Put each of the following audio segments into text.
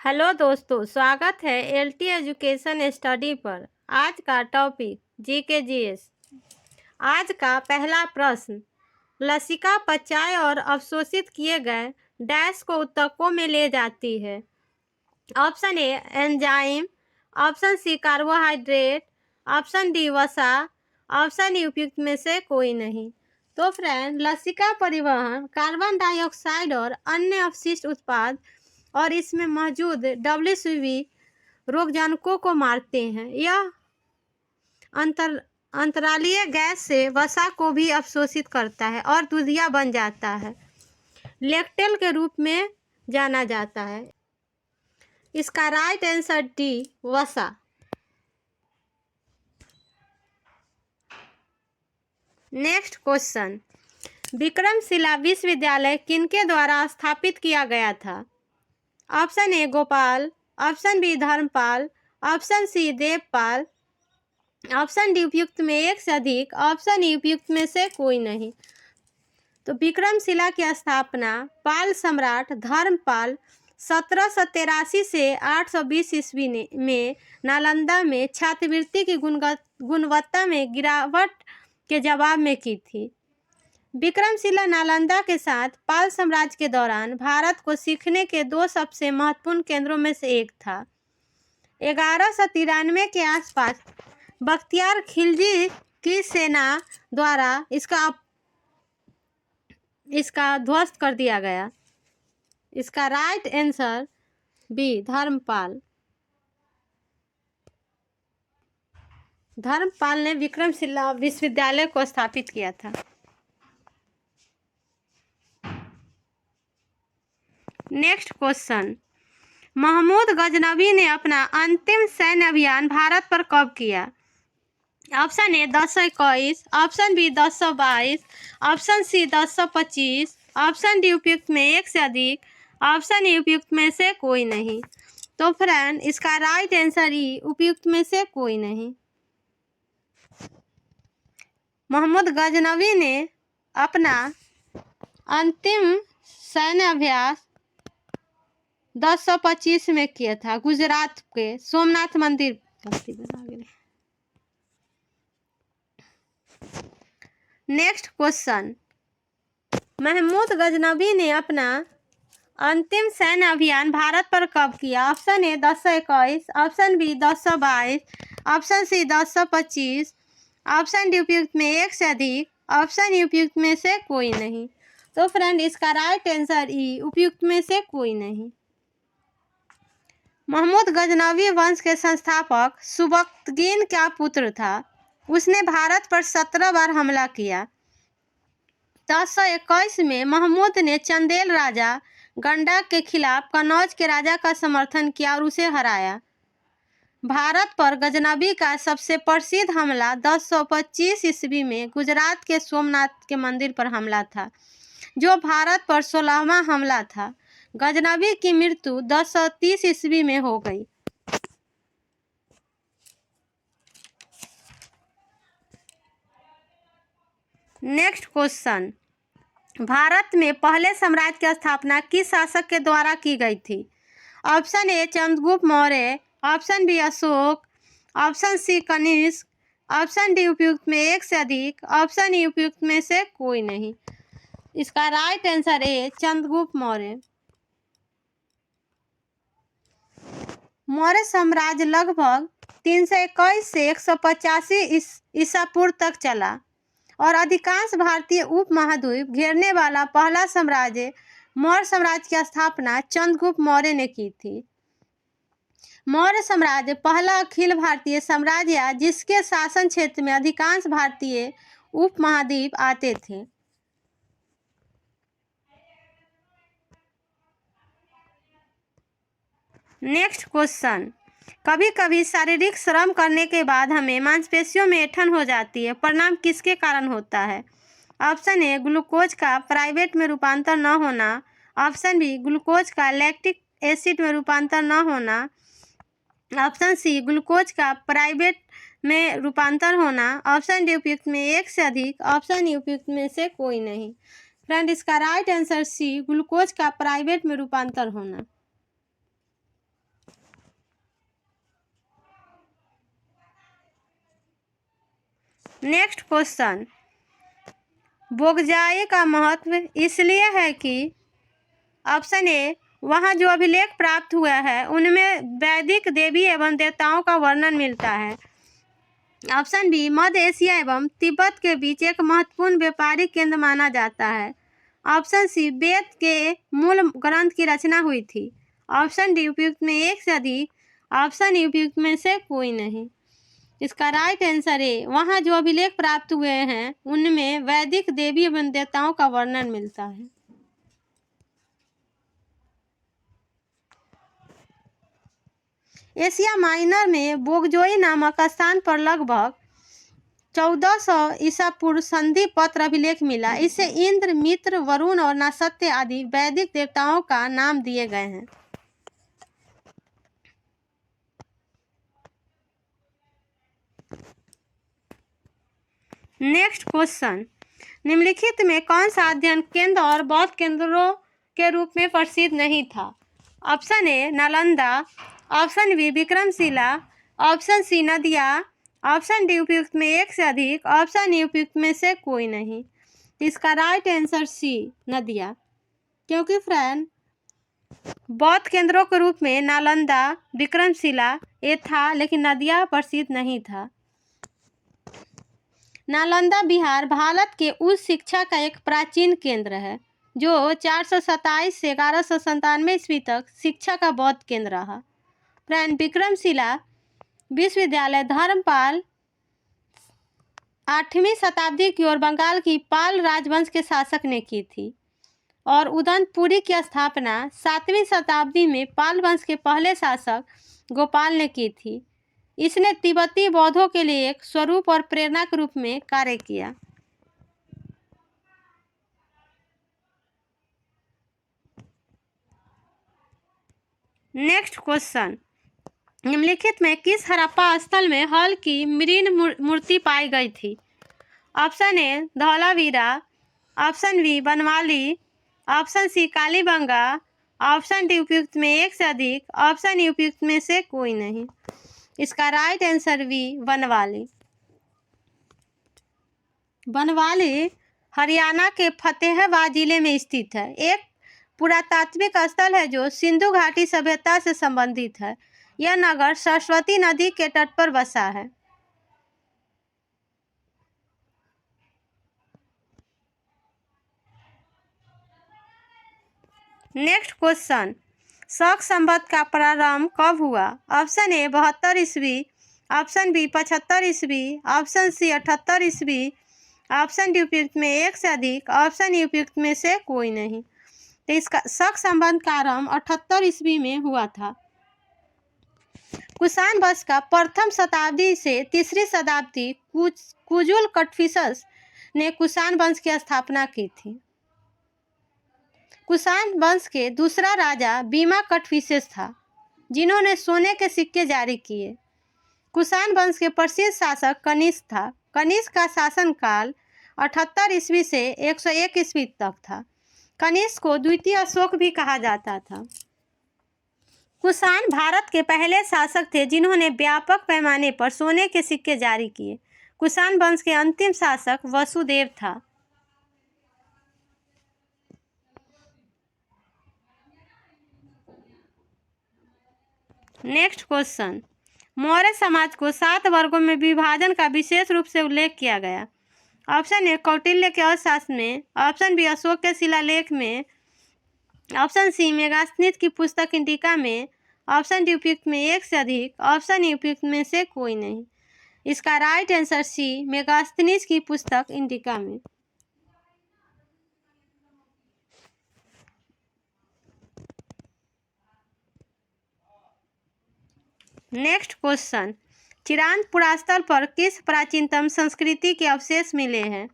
Hello दोस्तों, स्वागत है एलटी एजुकेशन स्टडी पर। आज का टॉपिक जीके जीएस। आज का पहला प्रश्न, लसिका पचाए और अवशोषित किए गए डैश को ऊतकों में ले जाती है। Option A enzyme, option C carbohydrate, option D वसा, ऑप्शन ई उपयुक्त में से कोई नहीं। तो फ्रेंड, लसिका परिवहन कार्बन डाइऑक्साइड और अन्य अवशिष्ट उत्पाद और इसमें मौजूद WCV रोगजनकों को मारते हैं। यह अंतरालीय गैस से वसा को भी अवशोषित करता है और दूधिया बन जाता है, लेक्टेल के रूप में जाना जाता है। इसका राइट आंसर डी वसा। नेक्स्ट क्वेश्चन, विक्रमशिला विश्वविद्यालय किनके द्वारा स्थापित किया गया था? Option A Gopal, option B Dharmapal, option C Devapal, option D उपयुक्त में एक से अधिक, ऑप्शन ई उपयुक्त में से कोई नहीं। तो विक्रमशिला की स्थापना पाल सम्राट धर्मपाल 1783 से 820 ईस्वी में नालंदा में छात्रवृत्ति की गुणवत्ता में गिरावट के जवाब में की थी। विक्रमशिला नालंदा के साथ पाल साम्राज्य के दौरान भारत को सीखने के दो सबसे महत्वपूर्ण केंद्रों में से एक था। 1193 के आसपास बख्तियार खिलजी की सेना द्वारा इसका ध्वस्त कर दिया गया। इसका right answer B Dharmapal. Dharmapal ने विक्रमशिला विश्वविद्यालय को स्थापित किया था। नेक्स्ट क्वेश्चन, महमूद गजनवी ने अपना अंतिम सैन्य अभियान भारत पर कब किया? Option A 1021, option B 1022, option C 1025, option D उपयुक्त में एक से अधिक, ऑप्शन ई उपयुक्त में से कोई नहीं। तो फ्रेंड, इसका राइट आंसर ई उपयुक्त में से कोई नहीं। महमूद गजनवी ने अपना अंतिम सैन्य अभ्यास 1025 में किया था, गुजरात के सोमनाथ मंदिर। नेक्स्ट क्वेश्चन, महमूद गजनवी ने अपना अंतिम सैन्य अभियान भारत पर कब किया? Option A 1021, option B 1022, option C 1025, option D उपयुक्त में एक से अधिक, ऑप्शन ई उपयुक्त में से कोई नहीं। तो फ्रेंड, इसका राइट आंसर ई उपयुक्त में से कोई नहीं। महमूद गजनवी वंश के संस्थापक सुबक्तगीन का पुत्र था। उसने भारत पर 17 बार हमला किया। 1021 में महमूद ने चंदेल राजा गंडा के खिलाफ कन्नौज के राजा का समर्थन किया और उसे हराया। भारत पर गजनवी का सबसे प्रसिद्ध हमला 1025 ईस्वी में गुजरात के सोमनाथ के मंदिर पर हमला था, जो भारत पर 16वां हमला था। गजनवी की मृत्यु 1030 ईस्वी में हो गई। नेक्स्ट क्वेश्चन, भारत में पहले साम्राज्य की स्थापना किस शासक के द्वारा की गई थी? Option A Chandragupta Maurya, option B Ashoka, option C Kanishka, option D उपयुक्त में एक से अधिक, ऑप्शन ई उपयुक्त में से कोई नहीं। इसका right answer A Chandragupta Maurya. Maurya साम्राज्य लगभग 321 से 185 ईसा पूर्व तक चला और अधिकांश भारतीय उपमहाद्वीप घेरने वाला पहला साम्राज्य मौर्य साम्राज्य की स्थापना चंद्रगुप्त मौर्य ने की थी। मौर्य साम्राज्य पहला अखिल भारतीय साम्राज्य जिसके शासन क्षेत्र में अधिकांश भारतीय उपमहाद्वीप आते थे। नेक्स्ट क्वेश्चन, कभी कभी शारीरिक श्रम करने के बाद हमें मांसपेशियों में ऐंठन हो जाती है, परिणाम किसके कारण होता है? ऑप्शन ए ग्लूकोज का प्राइवेट में रूपांतर न होना, ऑप्शन बी ग्लूकोज का लैक्टिक एसिड में रूपांतर न होना, ऑप्शन सी ग्लूकोज का प्राइवेट में रूपांतर होना, ऑप्शन डी उपयुक्त में एक से अधिक, ऑप्शन ई उपयुक्त में से कोई नहीं। फ्रेंड, इसका राइट आंसर सी ग्लूकोज का प्राइवेट में रूपांतर होना। नेक्स्ट क्वेश्चन, बोगजाई का महत्व इसलिए है कि ऑप्शन ए, वहाँ जो अभिलेख प्राप्त हुआ है उनमें वैदिक देवी एवं देवताओं का वर्णन मिलता है। ऑप्शन बी, मध्य एशिया एवं तिब्बत के बीच एक महत्वपूर्ण व्यापारिक केंद्र माना जाता है। ऑप्शन सी, वेद के मूल ग्रंथ की रचना हुई थी। ऑप्शन डी, उपयुक्त में एक से अधिक। ऑप्शन ई, उपयुक्त में से कोई नहीं। इसका राइट आंसर है, वहाँ जो अभिलेख प्राप्त हुए हैं उनमें वैदिक देवी एवं देवताओं का वर्णन मिलता है। एशिया माइनर में बोगजोई नामक स्थान पर लगभग 1400 ईसा पूर्व संधि पत्र अभिलेख मिला। इससे इंद्र, मित्र, वरुण और नसत्य आदि वैदिक देवताओं का नाम दिए गए हैं। नेक्स्ट क्वेश्चन, निम्नलिखित में कौन सा अध्ययन केंद्र और बौद्ध केंद्रों के रूप में प्रसिद्ध नहीं था? Option A, Nalanda. Option B, Vikramshila. Option C, Nadia. Option D, उपयुक्त में एक से अधिक। ऑप्शन ई, उपयुक्त में से कोई नहीं। इसका राइट आंसर सी, नदिया। क्योंकि फ्रेंड, बौद्ध केंद्रों के रूप में नालंदा, विक्रमशिला ये था, लेकिन नदिया प्रसिद्ध नहीं था। नालंदा बिहार भारत के उच्च शिक्षा का एक प्राचीन केंद्र है जो 427 से 1197 ईस्वी तक शिक्षा का बौद्ध केंद्र रहा। फ्रेंड, विक्रमशिला विश्वविद्यालय धर्मपाल 8वीं शताब्दी की ओर बंगाल की पाल राजवंश के शासक ने की थी और उदनपुरी की स्थापना 7वीं शताब्दी में पाल वंश के पहले शासक गोपाल ने की थी। इसने तिब्बती बौद्धों के लिए एक स्वरूप और प्रेरणा के रूप में कार्य किया। नेक्स्ट क्वेश्चन, निम्नलिखित में किस हड़प्पा स्थल में हल की मृण मूर्ति पाई गई थी? Option A, Dholavira. Option B, Banawali. Option C, Kalibanga. Option D, उपयुक्त में एक से अधिक। ऑप्शन ई, उपयुक्त में से कोई नहीं। इसका right answer B, Banawali. Banawali Haryana के फतेहाबाद जिले में स्थित है। एक पुरातात्विक स्थल है जो सिंधु घाटी सभ्यता से संबंधित है। यह नगर सरस्वती नदी के तट पर बसा है। नेक्स्ट क्वेश्चन, शक संवत का प्रारंभ कब हुआ? ऑप्शन ए, 72 ईस्वी। ऑप्शन बी, 75 ईस्वी। ऑप्शन सी, 78 ईस्वी। ऑप्शन डी, उपयुक्त में एक से अधिक। ऑप्शन ई, उपयुक्त में से कोई नहीं। तो इसका शक संवत का आरंभ 78 ईस्वी में हुआ था। कुषाण वंश का प्रथम शताब्दी से तीसरी शताब्दी कुजुल कटफिसस ने कुषाण वंश की स्थापना की थी। कुषाण वंश के दूसरा राजा बीमा कटफिसेस था जिन्होंने सोने के सिक्के जारी किए। कुषाण वंश के प्रसिद्ध शासक कनिष्क था। कनिष्क का शासनकाल 78 ईस्वी से 101 ईस्वी तक था। कनिष्क को द्वितीय अशोक भी कहा जाता था। कुषाण भारत के पहले शासक थे जिन्होंने व्यापक पैमाने पर सोने के सिक्के जारी किए। कुषाण वंश के अंतिम शासक वसुदेव था। नेक्स्ट क्वेश्चन, मौर्य समाज को 7 वर्गों में विभाजन का विशेष रूप से उल्लेख किया गया। ऑप्शन ए, कौटिल्य के अर्थशास्त्र में। ऑप्शन बी, अशोक के शिलालेख में। ऑप्शन सी, मेगास्थनीज की पुस्तक इंडिका में। ऑप्शन डी, उपयुक्त में एक से अधिक। ऑप्शन ई, उपयुक्त में से कोई नहीं। इसका राइट आंसर सी, मेगास्थनीज की पुस्तक इंडिका में। नेक्स्ट क्वेश्चन, चिरांद पुरास्थल पर किस प्राचीनतम संस्कृति के अवशेष मिले हैं?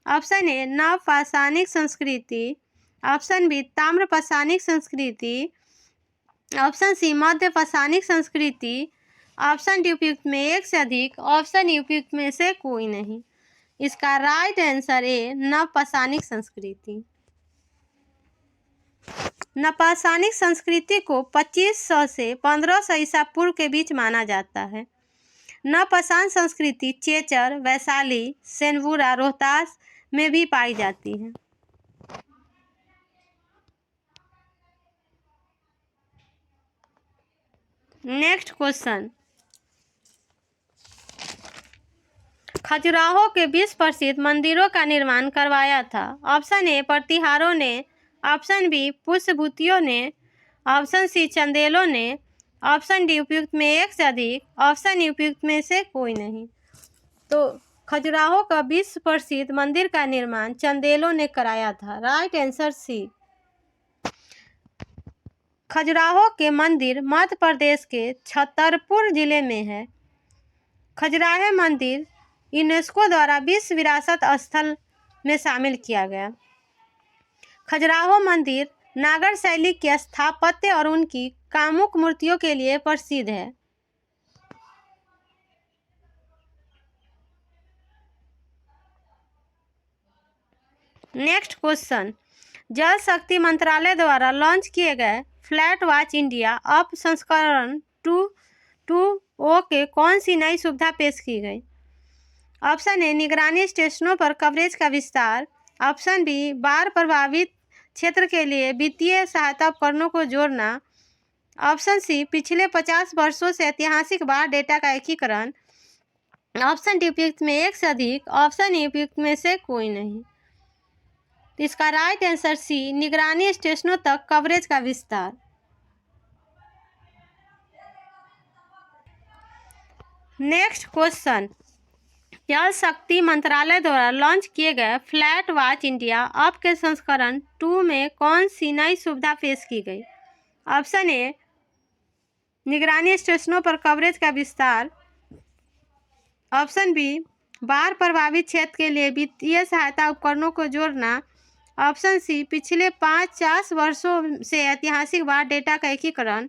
ऑप्शन ए, नव पाषाणिक संस्कृति। ऑप्शन बी, ताम्र पाषाणिक संस्कृति। ऑप्शन सी, मध्य पाषाणिक संस्कृति। ऑप्शन डी, उपयुक्त में एक से अधिक। ऑप्शन ई, उपयुक्त में से कोई नहीं। इसका राइट आंसर ए, नव पाषाणिक संस्कृति। नवपाषाणिक संस्कृति को 2500 से 1500 ईसा पूर्व के बीच माना जाता है। नवपाषाण संस्कृति चेचर, वैशाली, सेनबुरा, रोहतास में भी पाई जाती है। नेक्स्ट क्वेश्चन, खजुराहो के 20 प्रसिद्ध मंदिरों का निर्माण करवाया था। ऑप्शन ए प्रतिहारों ने, ऑप्शन बी पुष्पभूतियों ने, ऑप्शन सी चंदेलों ने, ऑप्शन डी उपयुक्त में एक से अधिक, ऑप्शन ई उपयुक्त में से कोई नहीं। तो खजुराहो का 20 प्रसिद्ध मंदिर का निर्माण चंदेलों ने कराया था। राइट आंसर सी। खजुराहो के मंदिर मध्य प्रदेश के छतरपुर जिले में है। खजुराहो मंदिर यूनेस्को द्वारा विश्व विरासत स्थल में शामिल किया गया। खजुराहो मंदिर नागर शैली के स्थापत्य और उनकी कामुक मूर्तियों के लिए प्रसिद्ध है। नेक्स्ट क्वेश्चन, जल शक्ति मंत्रालय द्वारा लॉन्च किए गए फ्लैट वॉच इंडिया अप संस्करण 2.2 के कौन सी नई सुविधा पेश की गई? ऑप्शन ए निगरानी स्टेशनों पर कवरेज का विस्तार, ऑप्शन बी बाढ़ प्रभावित क्षेत्र के लिए वित्तीय सहायता उपकरणों को जोड़ना, ऑप्शन सी पिछले 50 वर्षों से ऐतिहासिक बाढ़ डेटा का एकीकरण, ऑप्शन डी उपयुक्त में एक से अधिक, ऑप्शन ई उपयुक्त में से कोई नहीं। इसका राइट आंसर सी निगरानी स्टेशनों तक कवरेज का विस्तार। नेक्स्ट क्वेश्चन, जल शक्ति मंत्रालय द्वारा लॉन्च किए गए फ्लैट वॉच इंडिया अप के संस्करण 2 में कौन सी नई सुविधा पेश की गई? ऑप्शन ए निगरानी स्टेशनों पर कवरेज का विस्तार, ऑप्शन बी बाढ़ प्रभावित क्षेत्र के लिए वित्तीय सहायता उपकरणों को जोड़ना, ऑप्शन सी पिछले 50 वर्षों से ऐतिहासिक बाढ़ डेटा का एकीकरण,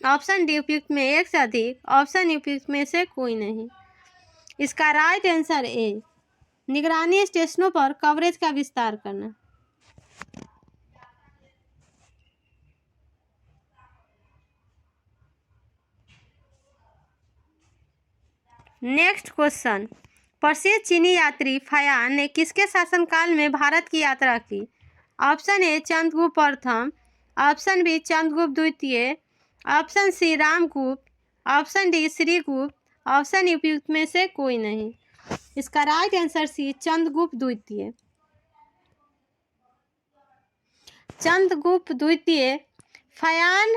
ऑप्शन डी उपयुक्त में एक से अधिक, ऑप्शन ई उपयुक्त में से कोई नहीं। इसका राइट आंसर ए निगरानी स्टेशनों पर कवरेज का विस्तार करना। नेक्स्ट क्वेश्चन, प्रसिद्ध चीनी यात्री फयान ने किसके शासनकाल में भारत की यात्रा की? ऑप्शन ए चंद्रगुप्त प्रथम, ऑप्शन बी चंद्रगुप्त द्वितीय, option C Ramgupta, option D Shrigupta, option उपयुक्त में से कोई नहीं। इसका राइट आंसर सी चंद्रगुप्त द्वितीय। चंद्रगुप्त द्वितीय फयान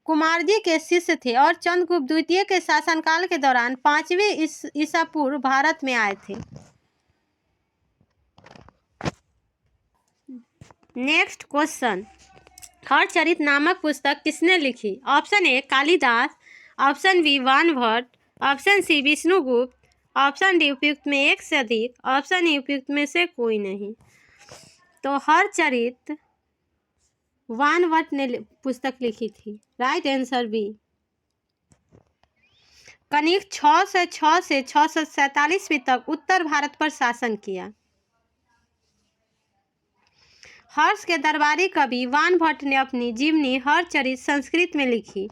कुमारजी के शिष्य थे और चंद्रगुप्त द्वितीय के शासनकाल के दौरान 5वीं ईसा पूर्व भारत में आए थे। नेक्स्ट क्वेश्चन, हरचरित नामक पुस्तक किसने लिखी? Option A Kalidas, option B Vanbhatt, option C Vishnugupt, option D उपयुक्त में एक से अधिक, ऑप्शन ई उपयुक्त में से कोई नहीं। तो हरचरित वानभट्ट ने पुस्तक लिखी थी। Right answer B. कनिष्क 606 से 647 ईस्वी तक उत्तर भारत पर शासन किया। हर्ष के दरबारी कवि वानभट्ट ने अपनी जीवनी हरचरित संस्कृत में लिखी।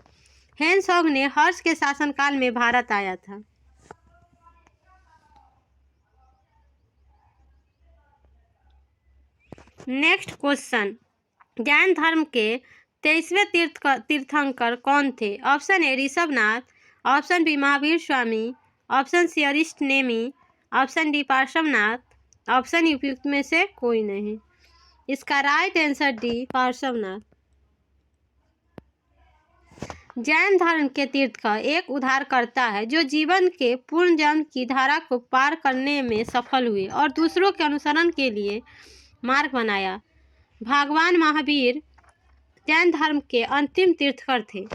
हेनसोंग ने हर्ष के शासनकाल में भारत आया था। नेक्स्ट क्वेश्चन, जैन धर्म के 23वें तीर्थंकर कौन थे? Option A Rishabhanath, option B Mahavir Swami, option C Arishta Nemi, option D Parshvanath, option E उपयुक्त में से कोई नहीं। इसका right answer D Parshvanath. Jain धर्म के तीर्थंकर एक उद्धारकर्ता है जो जीवन के पूर्ण जन्म की धारा को पार करने में सफल हुए और दूसरों के अनुसरण के लिए मार्ग बनाया। भगवान महावीर जैन धर्म के अंतिम तीर्थंकर थे।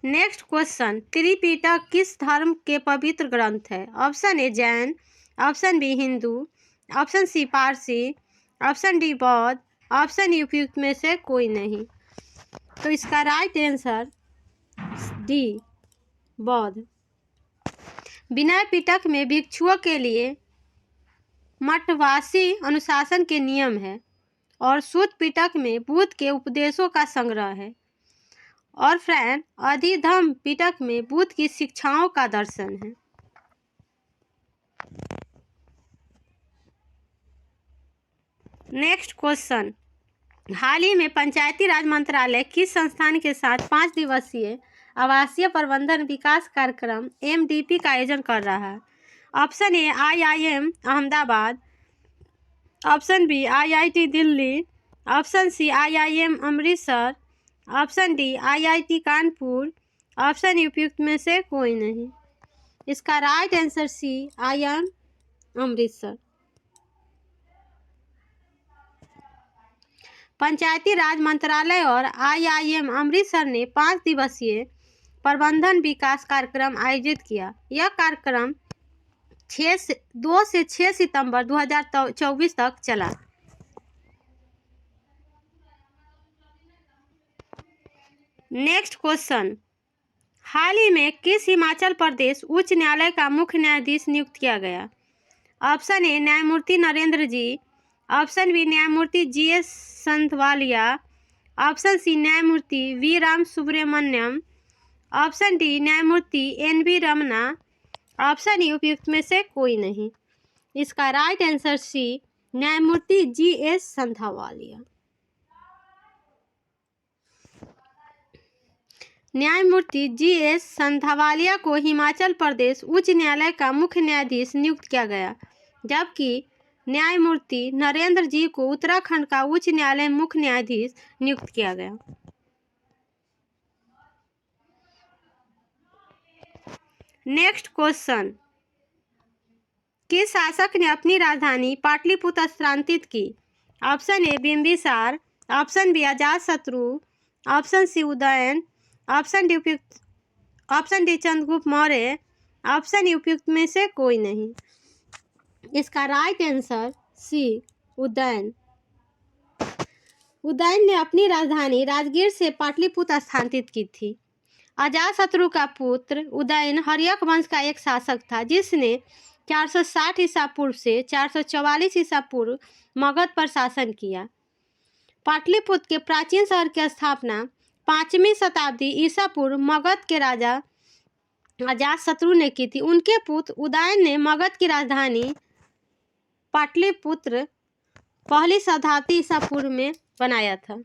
नेक्स्ट क्वेश्चन, त्रिपिटक किस धर्म के पवित्र ग्रंथ है? Option A Jain, option B Hindu, option C Parsi, option D Bauddha, option E उपयुक्त में से कोई नहीं। तो इसका राइट आंसर डी बौद्ध। विनय पिटक में भिक्षुओं के लिए मठवासी अनुशासन के नियम है और सूत पिटक में बुद्ध के उपदेशों का संग्रह है। और फ्रेंड, अधिधम्म पिटक में बुद्ध की शिक्षाओं का दर्शन है। नेक्स्ट क्वेश्चन, हाल ही में पंचायती राज मंत्रालय किस संस्थान के साथ 5 दिवसीय आवासीय प्रबंधन विकास कार्यक्रम MDP का आयोजन कर रहा है? Option A IIM Ahmedabad, option B IIT Delhi, option C IIM Amritsar, option D IIT Kanpur, option उपयुक्त में से कोई नहीं। इसका right answer C IIM Amritsar. Panchayati Raj मंत्रालय और IIM अमृतसर ने 5 दिवसीय प्रबंधन विकास कार्यक्रम आयोजित किया। यह कार्यक्रम 2 से 6 सितंबर 2024 तक चला। नेक्स्ट क्वेश्चन, हाल ही में किस हिमाचल प्रदेश उच्च न्यायालय का मुख्य न्यायाधीश नियुक्त किया गया? ऑप्शन ए न्यायमूर्ति नरेंद्र जी, ऑप्शन बी न्यायमूर्ति GS संथवालिया, ऑप्शन सी न्यायमूर्ति V Ram Subramanian, option D न्यायमूर्ति NV रमना, ऑप्शन ई उपयुक्त में से कोई नहीं। इसका राइट आंसर सी न्यायमूर्ति GS संथवालिया। न्यायमूर्ति GS संथवालिया को हिमाचल प्रदेश उच्च न्यायालय का मुख्य न्यायाधीश नियुक्त किया गया, जबकि न्यायमूर्ति नरेंद्र जी को उत्तराखंड का उच्च न्यायालय मुख्य न्यायाधीश नियुक्त किया गया। नेक्स्ट क्वेश्चन, किस शासक ने अपनी राजधानी पाटलिपुत्र स्थानांतरित की? Option A Bimbisara, option B Ajatashatru, option C Udayan, option D Chandragupta Maurya, option E उपयुक्त में से कोई नहीं। इसका right answer C Udayan. Udayan ने अपनी राजधानी राजगीर से पाटलिपुत्र स्थानांतरित की थी। अजातशत्रु का पुत्र उदयन हर्यक वंश का एक शासक था, जिसने 460 ईसा पूर्व से 444 ईसा पूर्व मगध पर शासन किया। पाटलिपुत्र के प्राचीन शहर की स्थापना 5वीं शताब्दी ईसा पूर्व मगध के राजा अजातशत्रु ने की थी। उनके पुत्र उदयन ने मगध की राजधानी पाटलिपुत्र पहली शताब्दी ईसा पूर्व में बनाया था।